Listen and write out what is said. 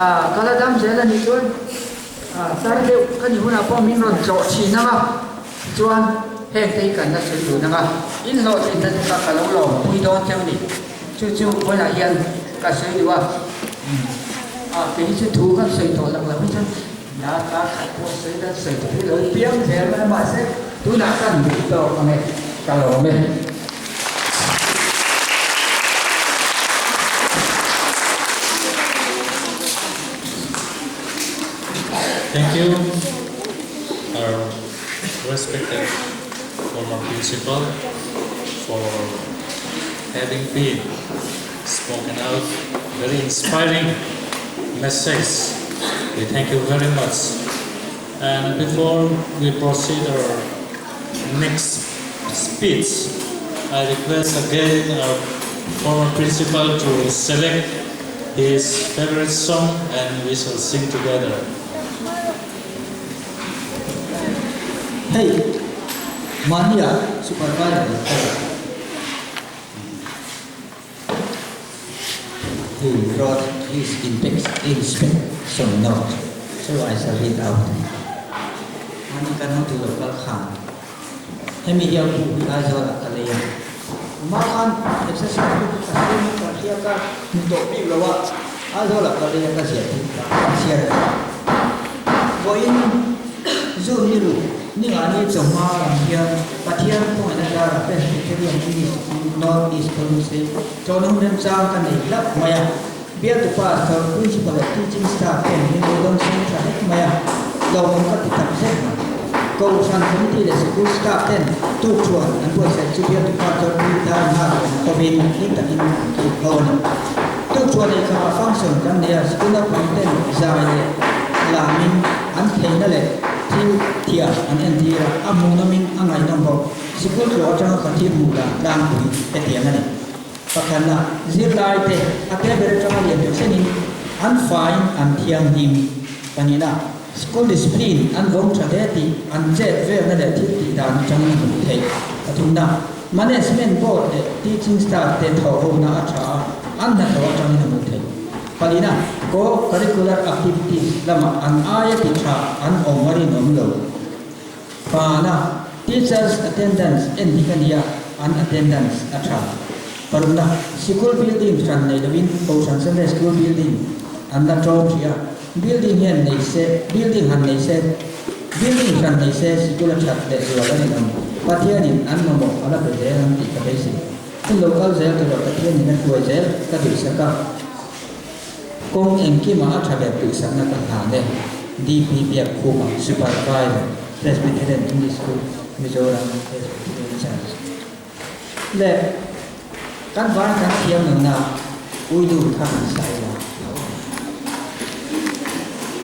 Kalau dalam jalan itu, saya tu kan ibu napa minum jauh Cina mah, jual hek ikan dah sudah nama, ini lo kita kita kalau lo bui don jauh ni, cucu pun nak yang kasih dua, pergi tu kan sudah tolak lah macam, ya tak kat pun sudah sudah lalu biang saya mana masih tu nak kan itu kami kalau kami. Thank you, our respected former principal, for having been spoken out very inspiring message. We thank you very much. And before we proceed our next speech, I request again our former principal to select his favorite song and we shall sing together. Hey, mania supervisor. He wrote his inspection note, so I shall read out. Mani kan tu lokal khan. Hemi dia pun azal kalian. Makan exercise kasih kerja kan untuk bilawa azal kalian kasih share. Poin zoom ni lu. Ni ani cuma yang patian pun ada apa yang ini North East Khawdungsei. Kalau orang cakap kan ni lap maya biar tu pas kalau principal teaching staff yang ini orang sini cakap maya kalau orang kita cakap kalau san committee le school staff ten tu cuan dan buat saya biar tu pas kalau kita nak COVID ni tak ini kau ni tu cuan ni kalau function kan dia sekolah penting zaman lamin aneh nale Tia an Tia amu namin angay nambo sikul ko atang kati mula dang pui etiang ani pakana zilai te ate bere chama lian senin an fine an tiang dim kanina school discipline an gong chadeti an jet ve na le ti dan chang ni thei atumna management board teaching staff te tho ho na acha an na tho chang ni thei palina ko curricular activities lama an aya ticha an omari nomlo pana teachers attendance and hikania an attendance acha paruna school building san nei lawin ocean sunday school building an da job here building hen nei se building han nei se building san nei se school chat de wala ni nam patianin an mo ala pe de an ti ka besi local jail to patianin na ko jail ka bi saka kung engki mga travel to isang nakahane DPP Kuma supervisor Presbyterian English School Mizoram Presbyterian Church le kan ba kan tiang na uidu kan saya